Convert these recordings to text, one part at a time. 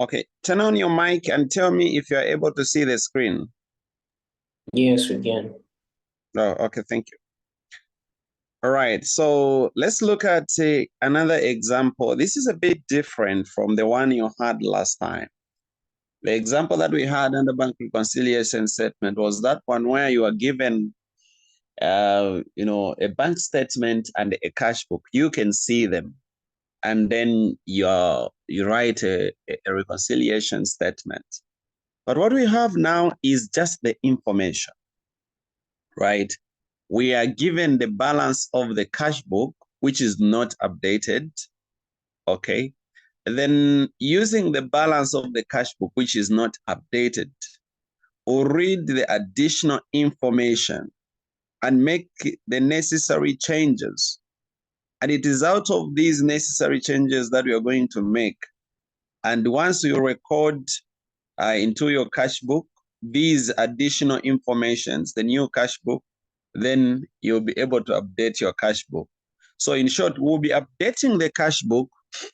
Okay, turn on your mic and tell me if you're able to see the screen. Yes, we can. Oh, okay, thank you. All right, so let's look at another example. This is a bit different from the one you had last time. The example that we had under bank reconciliation statement was that one where you are given, a bank statement and a cash book. You can see them, and then you write a reconciliation statement. But what we have now is just the information, right? We are given the balance of the cash book, which is not updated, okay? And then using the balance of the cash book, which is not updated, we'll read the additional information and make the necessary changes. And it is out of these necessary changes that we are going to make. And once you record into your cash book these additional informations, the new cash book, then you'll be able to update your cash book. So in short, we'll be updating the cash book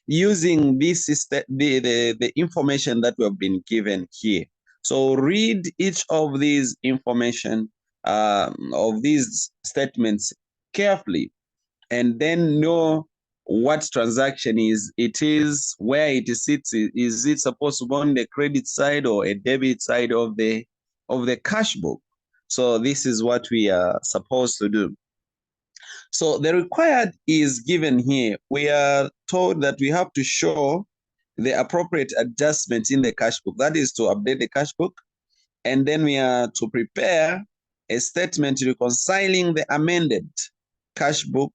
using this system, the information that we have been given here. So read each of these information of these statements carefully, and then know what transaction it is, where it sits. Is it supposed to be on the credit side or a debit side of the cash book? So this is what we are supposed to do. So the required is given here. We are told that we have to show the appropriate adjustments in the cash book. That is to update the cash book. And then we are to prepare a statement reconciling the amended cash book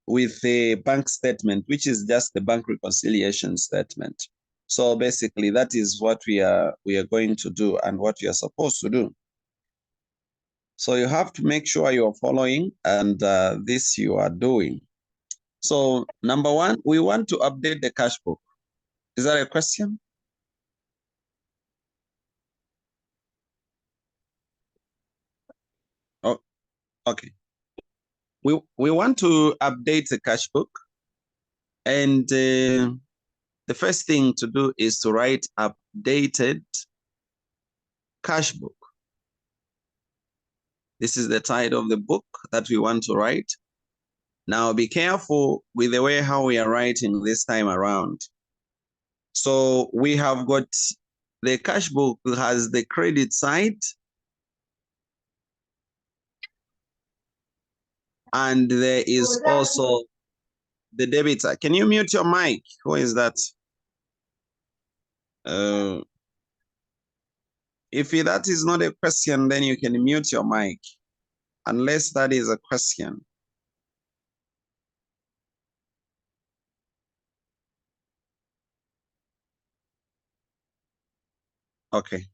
with a bank statement, which is just the bank reconciliation statement. So basically, that is what we are going to do and what we are supposed to do. So you have to make sure you're following, and this you are doing. So number one, we want to update the cash book. Is that a question? Oh, okay. We want to update the cash book, and the first thing to do is to write updated cash book. This is the title of the book that we want to write. Now be careful with the way how we are writing this time around. So we have got the cash book has the credit side, and there is also the debit side. Can you mute your mic? Who is that? If that is not a question, then you can mute your mic, unless that is a question. Okay.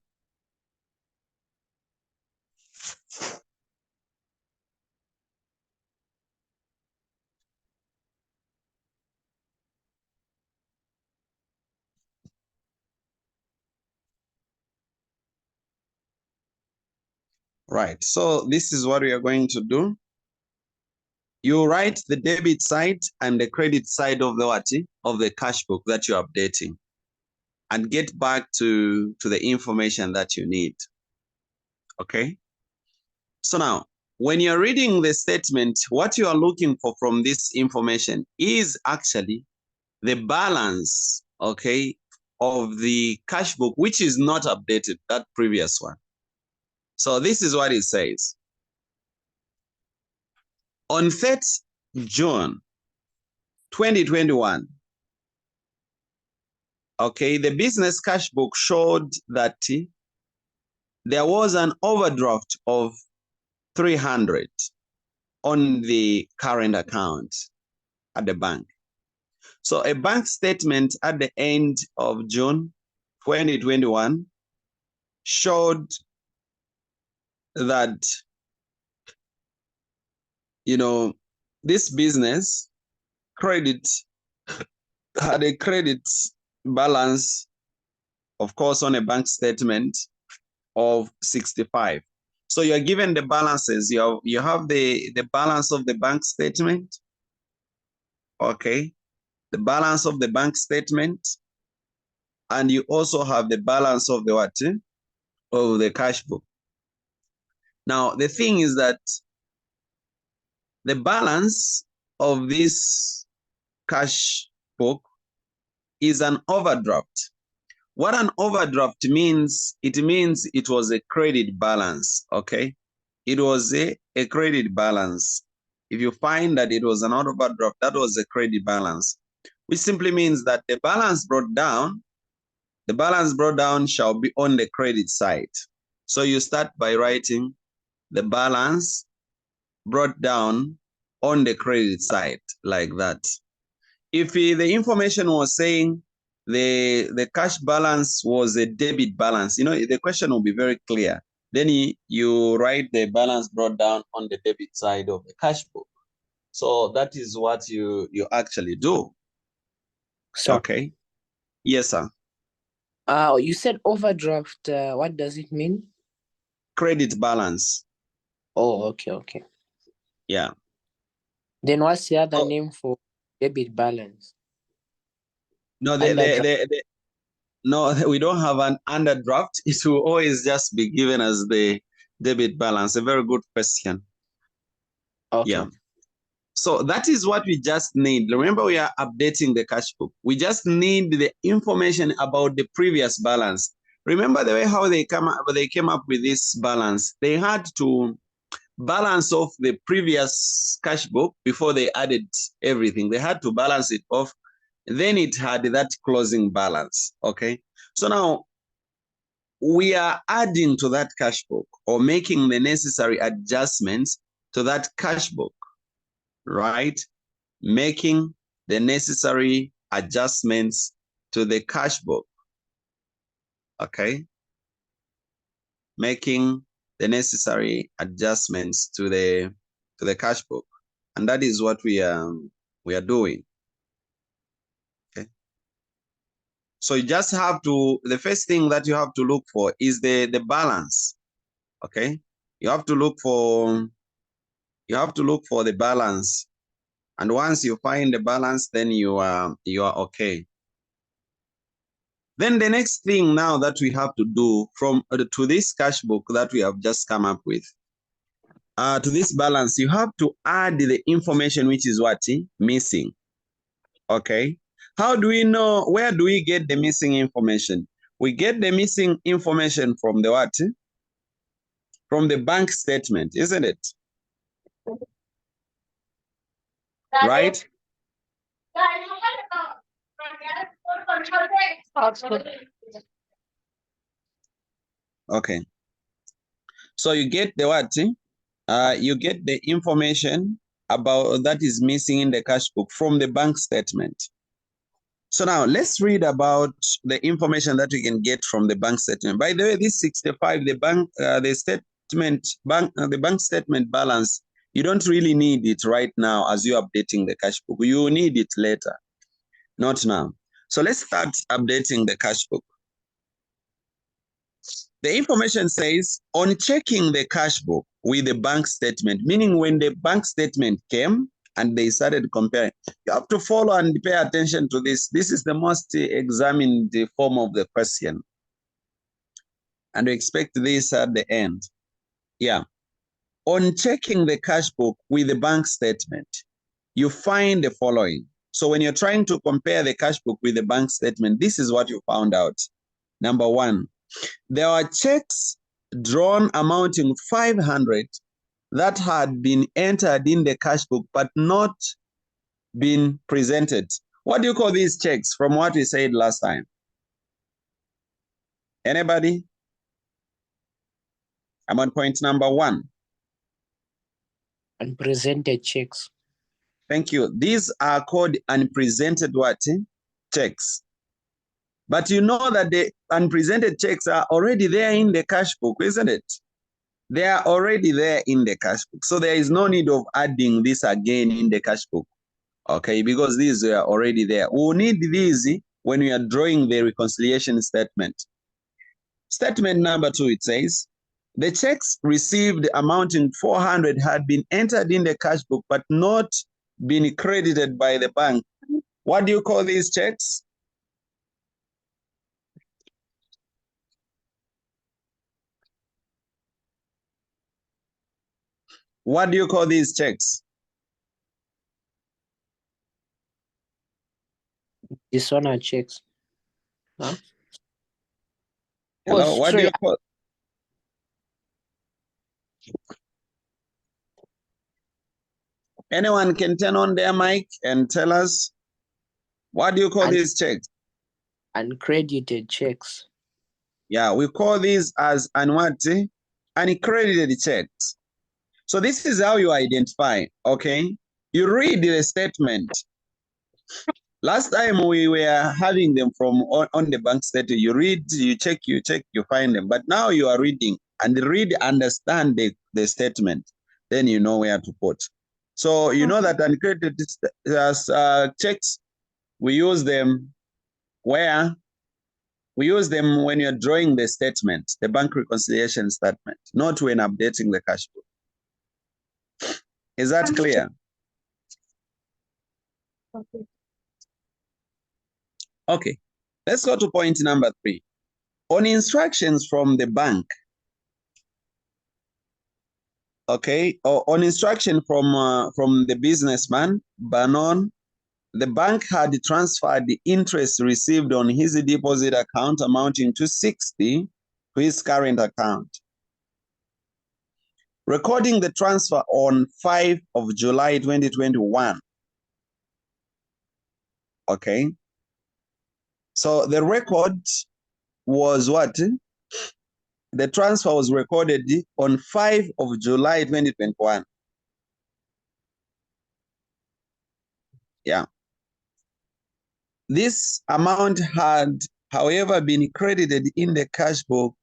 Right. So this is what we are going to do. You write the debit side and the credit side of the what? Of the cash book that you're updating, and get back to the information that you need. Okay? So now, when you're reading the statement, what you are looking for from this information is actually the balance, okay, of the cash book, which is not updated, that previous one. So this is what it says. On 3rd June 2021, okay, the business cash book showed that there was an overdraft of 300 on the current account at the bank. So a bank statement at the end of June 2021 showed that, this business had a credit balance, of course, on a bank statement of 65. So you're given the balances. You have the balance of the bank statement, okay? The balance of the bank statement, and you also have the balance of the what? Of the cash book. Now, the thing is that the balance of this cash book is an overdraft. What an overdraft means, it means it was a credit balance, okay? It was a credit balance. If you find that it was an overdraft, that was a credit balance, which simply means that the balance brought down shall be on the credit side. So you start by writing the balance brought down on the credit side like that. If the information was saying the cash balance was a debit balance, the question will be very clear. Then you write the balance brought down on the debit side of the cash book. So that is what you actually do. So, okay. Yes, sir. You said overdraft. What does it mean? Credit balance. Oh, okay. Yeah. Then what's the other Oh, name for debit balance? no, Underdraft. no, we don't have an underdraft. It will always just be given as the debit balance. A very good question. Okay. Yeah. So that is what we just need. Remember, we are updating the cash book. We just need the information about the previous balance. Remember the way how they came up with this balance. They had to balance off the previous cash book before they added everything. They had to balance it off. Then it had that closing balance. Okay. So now we are adding to that cash book or making the necessary adjustments to that cash book, right? Making the necessary adjustments to the cash book. Okay. Making the necessary adjustments to the cash book. And that is what we are doing. Okay. So you just have to, the first thing that you have to look for is the balance. Okay. You have to look for the balance. And once you find the balance, then you are okay. Then the next thing now that we have to do to this cash book that we have just come up with, to this balance, you have to add the information which is what? Missing. Okay. How do we know? Where do we get the missing information? We get the missing information from the what? From the bank statement, isn't it? Right? Okay. So you get the what? You get the information about that is missing in the cash book from the bank statement. So now let's read about the information that we can get from the bank statement. By the way, this 65, the bank statement balance, you don't really need it right now as you're updating the cash book. You need it later, not now. So let's start updating the cash book. The information says, on checking the cash book with the bank statement, meaning when the bank statement came and they started comparing, you have to follow and pay attention to this. This is the most examined form of the question. And we expect this at the end. Yeah. On checking the cash book with the bank statement, you find the following. So when you're trying to compare the cash book with the bank statement, this is what you found out. Number one, there were checks drawn amounting 500 that had been entered in the cash book but not been presented. What do you call these checks from what we said last time? Anybody? I'm on point number one. Unpresented checks. Thank you. These are called unpresented what? Checks. But you know that the unpresented checks are already there in the cash book, isn't it? They are already there in the cash book. So there is no need of adding this again in the cash book. Okay, because these are already there. We'll need these when we are drawing the reconciliation statement. Statement number 2, it says, the checks received amounting 400 had been entered in the cash book but not been credited by the bank. What do you call these checks? What do you call these checks? This one are checks. Huh? Hello, what do Sorry. you call? Anyone can turn on their mic and tell us, what do you call these checks? Uncredited checks. Yeah, we call these as uncredited checks. So this is how you identify, okay? You read the statement. Last time we were having them from on the bank statement. You read, you check, you find them. But now you are reading and read, understand the statement. Then you know where to put. So you know that uncredited checks, we use them where? We use them when you're drawing the statement, the bank reconciliation statement, not when updating the cash book. Is that clear? Okay. Let's go to point number 3. On instructions from the bank, okay, or on instruction from the businessman, Banon, the bank had transferred the interest received on his deposit account amounting to 60 to his current account. Recording the transfer on 5 of July 2021. Okay. So the record was what? The transfer was recorded on 5 of July 2021. Yeah. This amount had, however, been credited in the cash book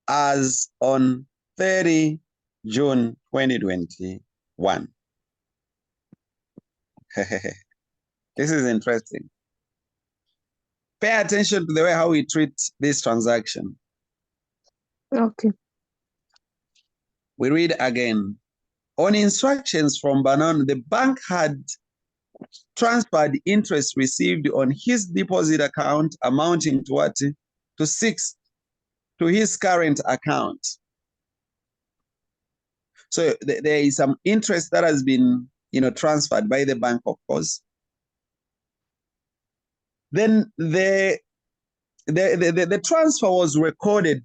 as on 30 June 2021. This is interesting. Pay attention to the way how we treat this transaction. Okay. We read again. On instructions from Banon, the bank had transferred interest received on his deposit account amounting to what? To 6 to his current account. So there is some interest that has been, transferred by the bank, of course. Then the transfer was recorded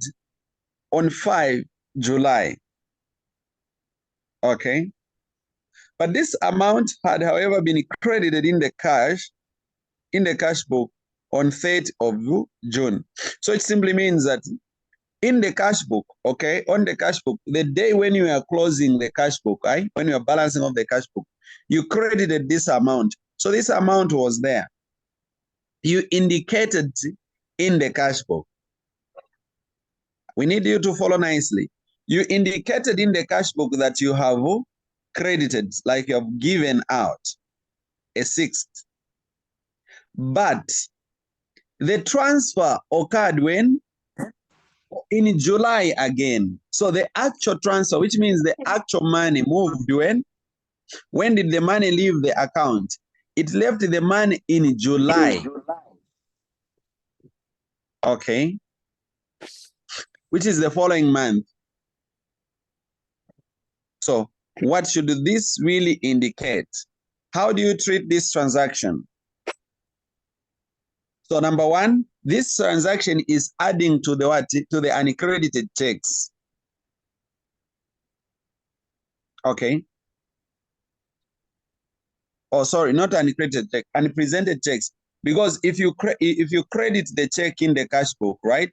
on 5 July. Okay. But this amount had, however, been credited in the cash book on 3rd of June. So it simply means that in the cash book, okay, on the cash book, the day when you are closing the cash book, right, when you are balancing off the cash book, you credited this amount. So this amount was there. You indicated in the cash book. We need you to follow nicely. You indicated in the cash book that you have credited, like you have given out a 6th. But the transfer occurred when? In July again. So the actual transfer, which means the actual money moved when? When did the money leave the account? It left the money in July. Okay. Which is the following month. So what should this really indicate? How do you treat this transaction? So number 1, this transaction is adding to the what? To the uncredited checks. Okay. Oh, sorry, not uncredited check, unpresented checks. Because if you credit the check in the cash book, right,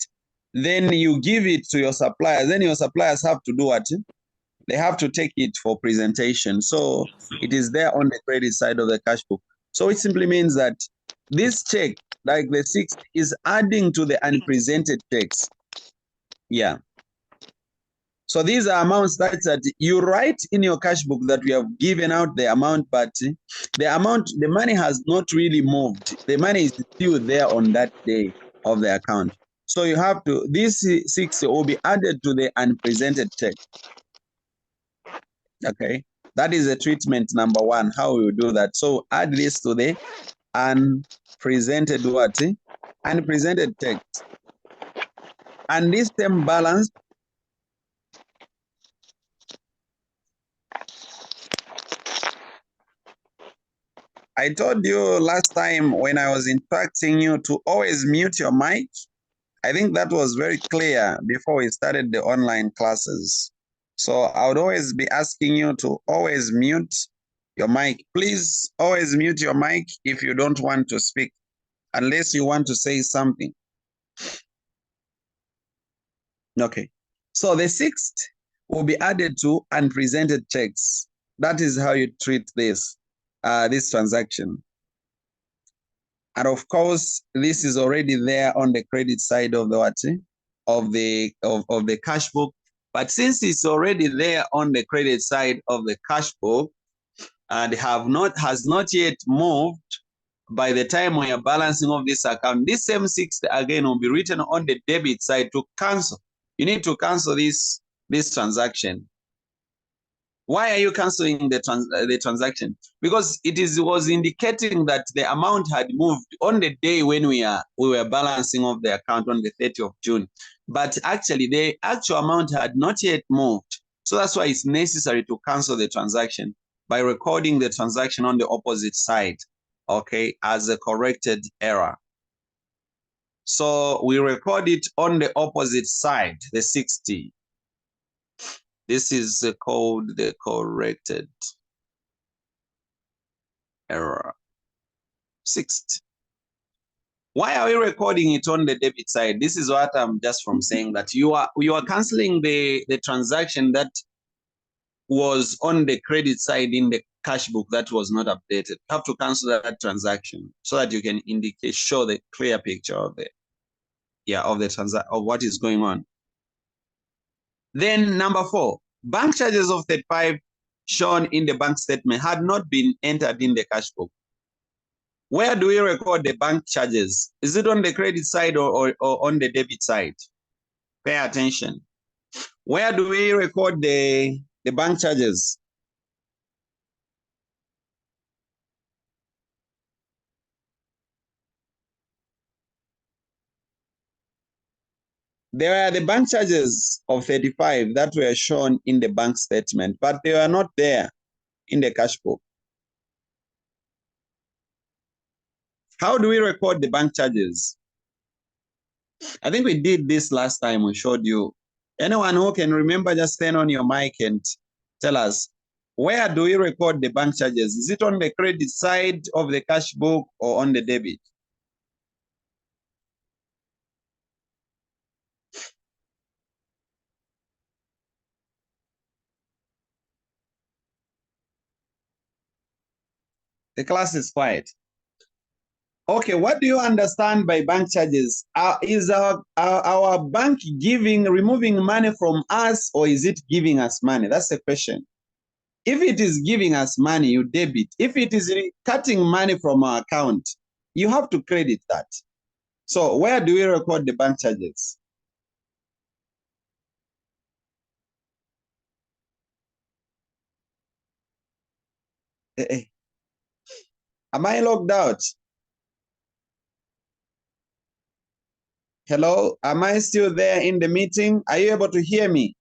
then you give it to your suppliers. Then your suppliers have to do what? They have to take it for presentation. So it is there on the credit side of the cash book. So it simply means that this check, like the 6, is adding to the unpresented checks. Yeah. So these are amounts that you write in your cash book that we have given out the amount, but the money has not really moved. The money is still there on that day of the account. So you have to, this 6 will be added to the unpresented check. Okay. That is the treatment number 1, how we will do that. So add this to the unpresented what? Unpresented text. And this same balance I told you last time when I was instructing you to always mute your mic. I think that was very clear before we started the online classes. So I would always be asking you to always mute your mic. Please always mute your mic if you don't want to speak, unless you want to say something. Okay. So the sixth will be added to unpresented checks. That is how you treat this transaction. And of course, this is already there on the credit side of the what? Of the cash book. But since it's already there on the credit side of the cash book and has not yet moved, by the time we are balancing of this account, this same 60 again will be written on the debit side to cancel. You need to cancel this transaction. Why are you canceling the transaction? Because was indicating that the amount had moved on the day when we were balancing of the account on the 30th of June. But actually, the actual amount had not yet moved. So that's why it's necessary to cancel the transaction by recording the transaction on the opposite side, okay, as a corrected error. So we record it on the opposite side, the 60. This is called the corrected error. Sixth. Why are we recording it on the debit side? This is what I'm just from saying that you are canceling the transaction that was on the credit side in the cash book that was not updated. You have to cancel that transaction so that you can show the clear picture of of what is going on. Then number 4, bank charges of 35 shown in the bank statement had not been entered in the cash book. Where do we record the bank charges? Is it on the credit side or on the debit side? Pay attention. Where do we record the bank charges? There are the bank charges of 35 that were shown in the bank statement, but they were not there in the cash book. How do we record the bank charges? I think we did this last time. We showed you. Anyone who can remember, just turn on your mic and tell us, where do we record the bank charges? Is it on the credit side of the cash book or on the debit? The class is quiet. Okay, what do you understand by bank charges? Is our bank removing money from us, or is it giving us money? That's the question. If it is giving us money, you debit. If it is cutting money from our account, you have to credit that. So where do we record the bank charges? Am I logged out? Hello, am I still there in the meeting? Are you able to hear me?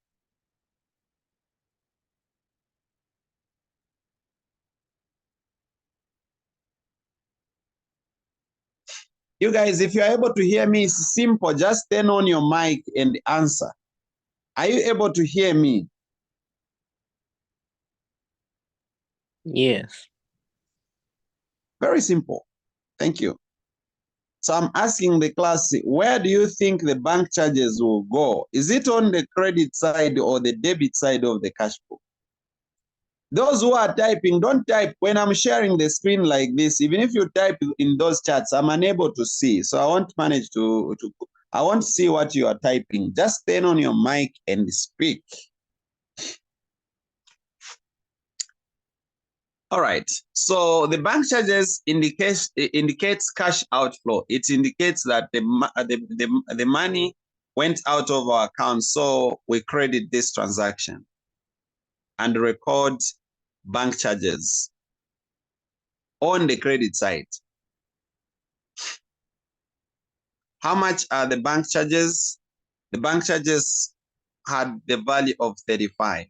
You guys, if you're able to hear me, it's simple. Just turn on your mic and answer. Are you able to hear me? Yes. Very simple. Thank you. So I'm asking the class, where do you think the bank charges will go? Is it on the credit side or the debit side of the cash book? Those who are typing, don't type. When I'm sharing the screen like this, even if you type in those chats, I'm unable to see. So I won't manage I won't see what you are typing. Just turn on your mic and speak. All right. So the bank charges indicates cash outflow. It indicates that the money went out of our account, so we credit this transaction and record bank charges on the credit side. How much are the bank charges? The bank charges had the value of 35.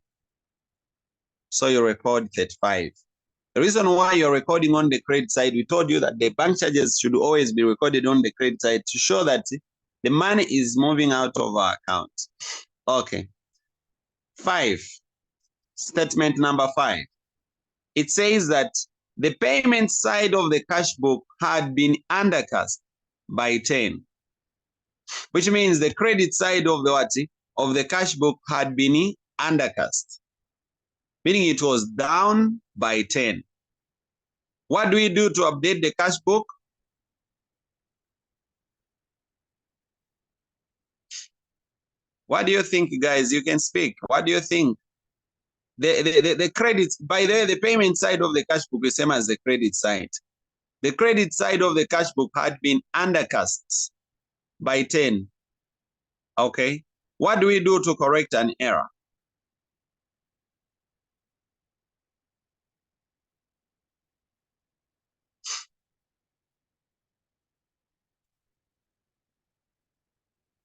So you record 35. The reason why you're recording on the credit side, we told you that the bank charges should always be recorded on the credit side to show that the money is moving out of our account. Okay. 5. Statement number 5. It says that the payment side of the cash book had been undercast by 10, which means the credit side of the what? Of the cash book had been undercast, meaning it was down by 10. What do we do to update the cash book? What do you think, guys? You can speak. What do you think? The credit, by the way, the payment side of the cash book is same as the credit side. The credit side of the cash book had been undercast by 10. Okay. What do we do to correct an error?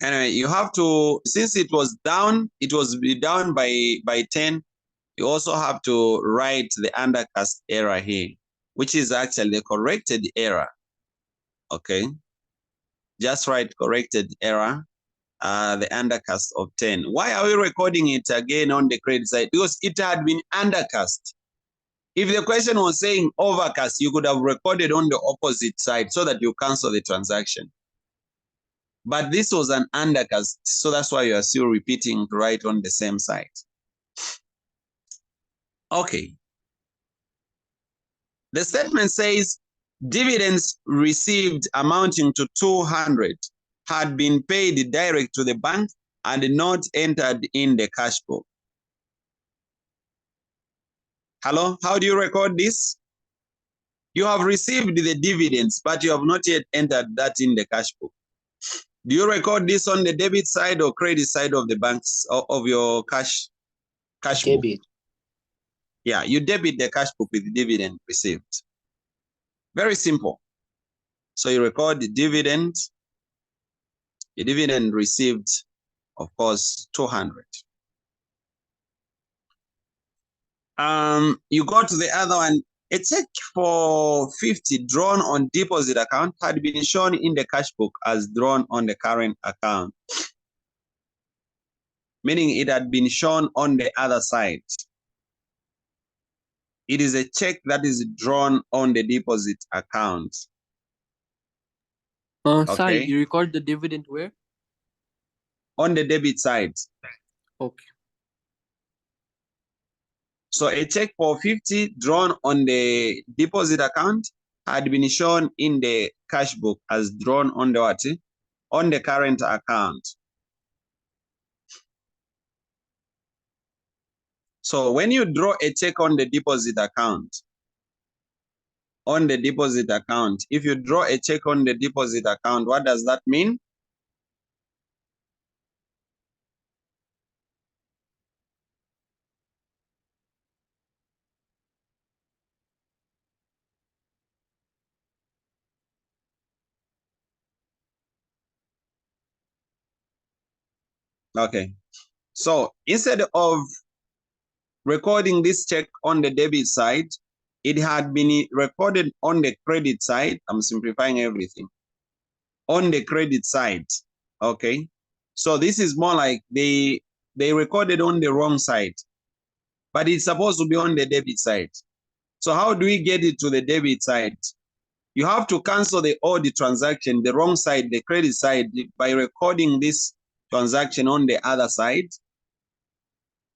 Anyway, you have to, since it was down down by 10, you also have to write the undercast error here, which is actually the corrected error. Okay. Just write corrected error, the undercast of 10. Why are we recording it again on the credit side? Because it had been undercast. If the question was saying overcast, you could have recorded on the opposite side so that you cancel the transaction. But this was an undercast, so that's why you are still repeating to write on the same side. Okay. The statement says dividends received amounting to 200 had been paid direct to the bank and not entered in the cash book. Hello, how do you record this? You have received the dividends, but you have not yet entered that in the cash book. Do you record this on the debit side or credit side of the banks of your cash Debit. book? Yeah, you debit the cash book with the dividend received. Very simple. So you record the dividend received, of course, 200. You go to the other one. A check for 50 drawn on deposit account had been shown in the cash book as drawn on the current account, meaning it had been shown on the other side. It is a check that is drawn on the deposit account. Sorry, Okay. you record the dividend where? On the debit side. Okay. So a check for 50 drawn on the deposit account had been shown in the cash book as drawn on the what? On the current account. So when you draw a check on the deposit account, if you draw a check on the deposit account, what does that mean? Okay. So instead of recording this check on the debit side, it had been recorded on the credit side. I'm simplifying everything. On the credit side, okay? So this is more like they recorded on the wrong side, but it's supposed to be on the debit side. So how do we get it to the debit side? You have to cancel the old transaction, the wrong side, the credit side, by recording this transaction on the other side.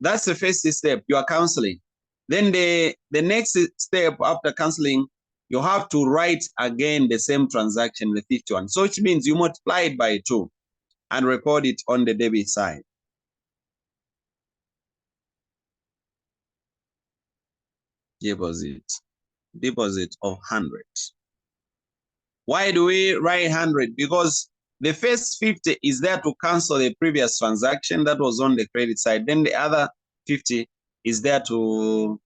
That's the first step. You are canceling. Then the next step after canceling, you have to write again the same transaction, the 51. So which means you multiply it by 2 and record it on the debit side. Deposit of 100. Why do we write 100? Because the first 50 is there to cancel the previous transaction that was on the credit side. Then the other 50 is there to,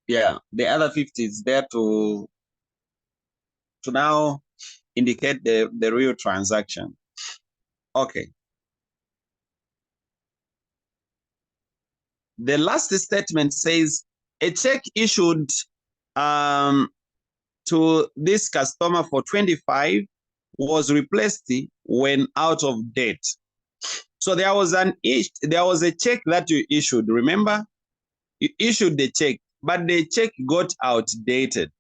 the other 50 is there to now indicate the real transaction. Okay. The last statement says a check issued to this customer for 25 was replaced when out of date. So there was a check that you issued. Remember, you issued the check, but the check got outdated.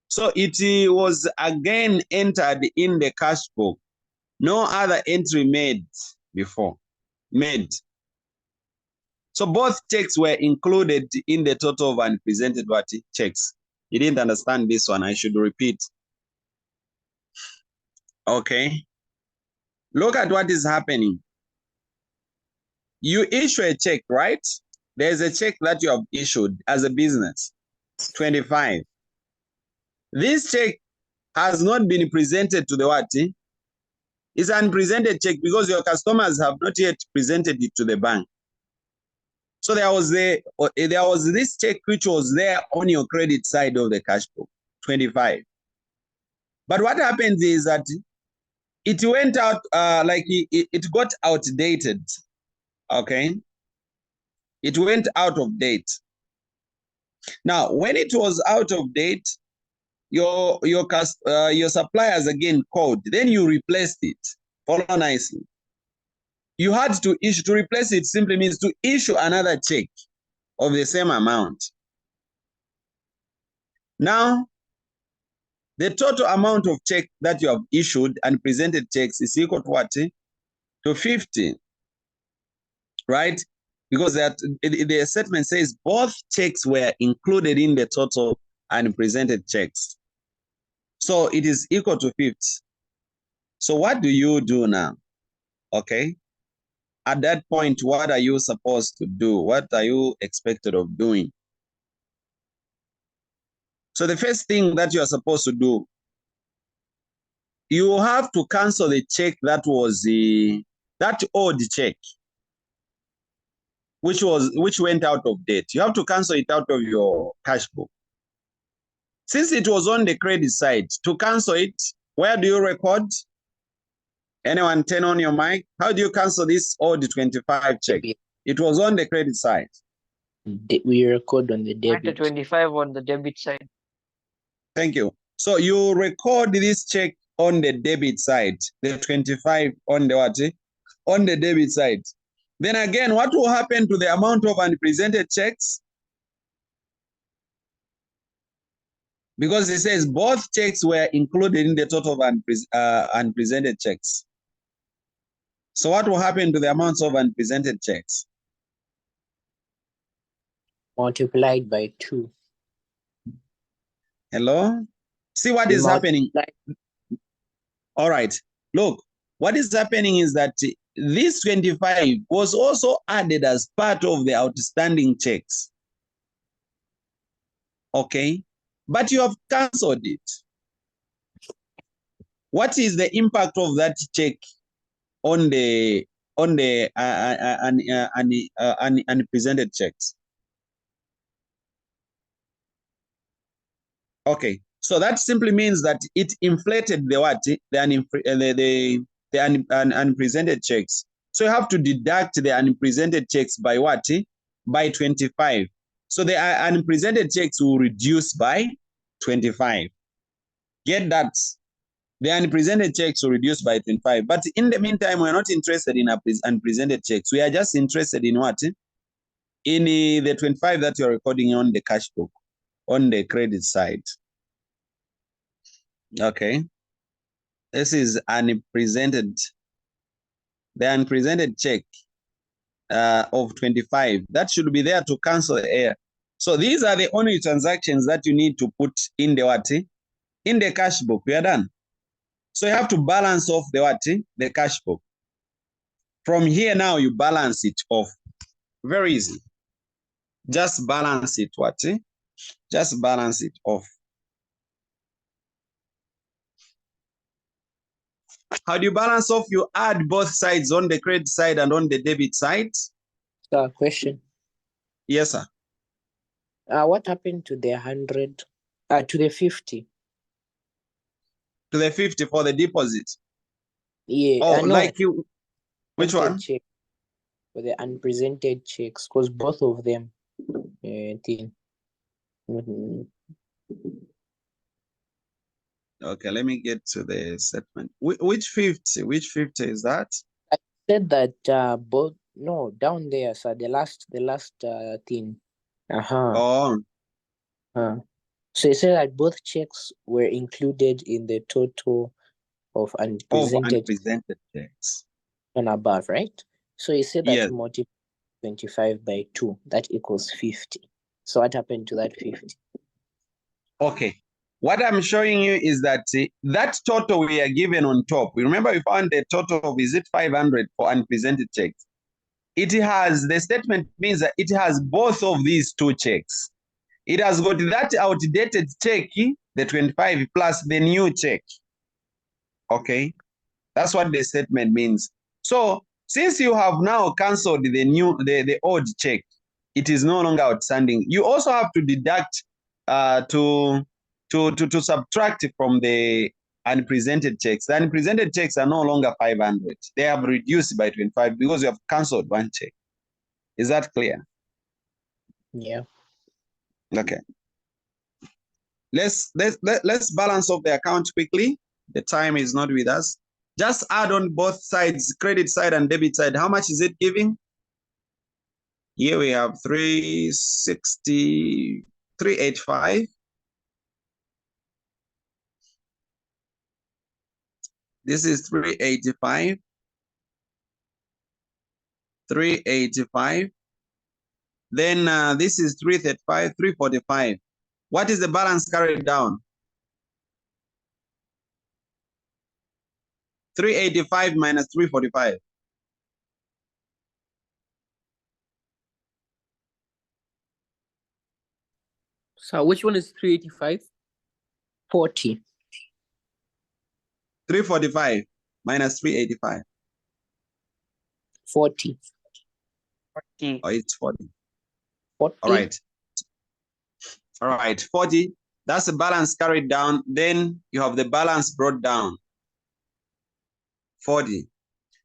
So it was again entered in the cash book. No other entry made before. So both checks were included in the total of unpresented what checks. You didn't understand this one. I should repeat. Okay. Look at what is happening. You issue a check, right? There's a check that you have issued as a business, 25. This check has not been presented to the what? It's an unpresented check because your customers have not yet presented it to the bank. So there was this check which was there on your credit side of the cash book, 25. But what happens is that it went out, it got outdated, okay? It went out of date. Now, when it was out of date, your suppliers again called, then you replaced it. Follow nicely. You had to issue, to replace it simply means to issue another check of the same amount. Now, the total amount of check that you have issued and presented checks is equal to what? To 50, right? Because the statement says both checks were included in the total and presented checks. So it is equal to 50. So what do you do now? Okay. At that point, what are you supposed to do? What are you expected of doing? So the first thing that you are supposed to do, you have to cancel the check that was that old check, which went out of date. You have to cancel it out of your cash book. Since it was on the credit side, to cancel it, where do you record? Anyone turn on your mic? How do you cancel this old 25 check? It was on the credit side. We record on the Write the debit. 25 on the debit side. Thank you. So you record this check on the debit side, the 25 on the what? On the debit side. Then again, what will happen to the amount of unpresented checks? Because it says both checks were included in the total of unpresented checks. So what will happen to the amounts of unpresented checks? Multiplied by 2. Hello? See what is happening? All right. Look, what is happening is that this 25 was also added as part of the outstanding checks. Okay? But you have cancelled it. What is the impact of that check on the unpresented checks? Okay, so that simply means that it inflated the what? The unpresented checks. So you have to deduct the unpresented checks by what? By 25. So the unpresented checks will reduce by 25. Get that? The unpresented checks will reduce by 25. But in the meantime, we're not interested in unpresented checks. We are just interested in what? In the 25 that you're recording on the cash book, on the credit side. Okay. This is unpresented. The unpresented check of 25. That should be there to cancel the error. So these are the only transactions that you need to put in the what? In the cash book. We are done. So you have to balance off the what? The cash book. From here now, you balance it off. Very easy. Just balance it what? Just balance it off. How do you balance off? You add both sides, on the credit side and on the debit side. So, question. Yes, sir. What happened to the 100? To the 50? To the 50 for the deposit. Yeah. Oh, no, like you. Which one? Check for the unpresented checks, because both of them. Thing. Mhm. Okay, let me get to the statement. Which 50? Which 50 is that? Said that both no down there, sir. The last thing. Oh, So you said that both checks were included in the total of of unpresented unpresented checks. and above, right? So you said that Yes. multiply 25 by 2, that equals 50. So what happened to that 50? Okay. What I'm showing you is that that total we are given on top. Remember, we found the total of, is it 500 for unpresented checks? It has, the statement means that it has both of these two checks. It has got that outdated check, the 25, plus the new check. Okay. That's what the statement means. So since you have now cancelled the old check, it is no longer outstanding. You also have to deduct to subtract from the unpresented checks. The unpresented checks are no longer 500. They have reduced by 25 because you have cancelled one check. Is that clear? Yeah. Okay. Let's balance off the account quickly. The time is not with us. Just add on both sides, credit side and debit side. How much is it giving? Here we have 360, 385. This is 385. 385. Then this is 335, 345. What is the balance carried down? 385 minus 345. So which one is 385? 40. 345 minus 385. 40. 40. Oh, it's 40. 40. All right. All right, 40. That's the balance carried down. Then you have the balance brought down. 40.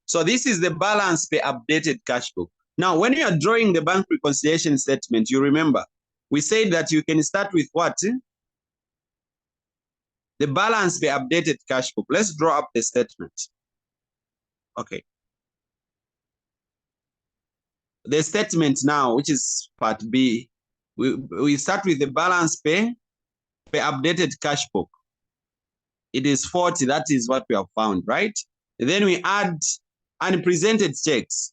So this is the balance per updated cash book. Now, when you are drawing the bank reconciliation statement, you remember, we said that you can start with what? The balance per updated cash book. Let's draw up the statement. Okay. The statement now, which is part B, we start with the balance per updated cash book. It is 40. That is what we have found, right? And then we add unpresented checks.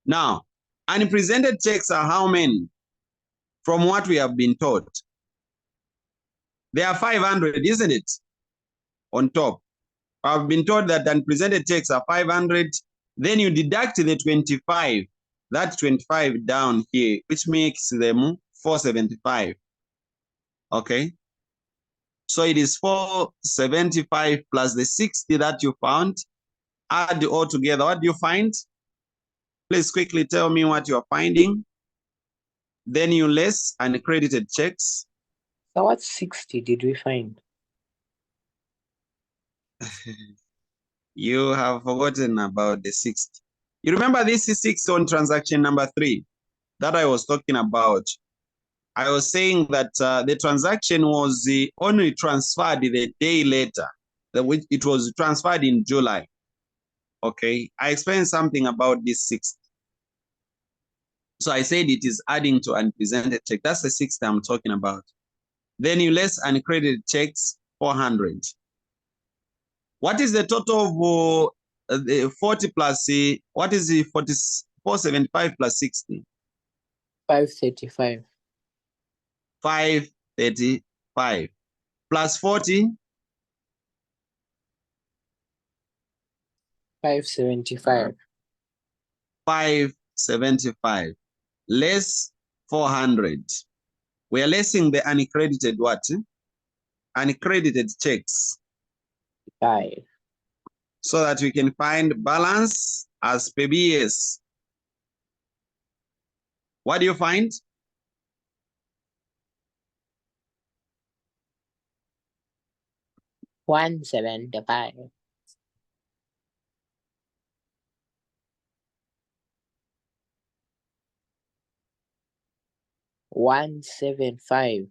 Now, unpresented checks are how many? From what we have been taught. There are 500, isn't it? On top. I've been told that unpresented checks are 500. Then you deduct the 25. That 25 down here, which makes them 475. Okay. So it is 475 plus the 60 that you found. Add all together. What do you find? Please quickly tell me what you're finding. Then you less uncredited checks. So what 60 did we find? You have forgotten about the 60. You remember this is 60 on transaction number 3 that I was talking about. I was saying that the transaction was only transferred the day later. It was transferred in July. Okay, I explained something about this 60. So I said it is adding to unpresented check. That's the 60 I'm talking about. Then you less uncredited checks, 400. What is the total of the 40 plus, what is the 475 plus 60? 535. 535 plus 40, 575. 575 less 400. We are lessing the uncredited what? Uncredited checks, 5. so that we can find balance as per BS. What do you find? $175. . 175.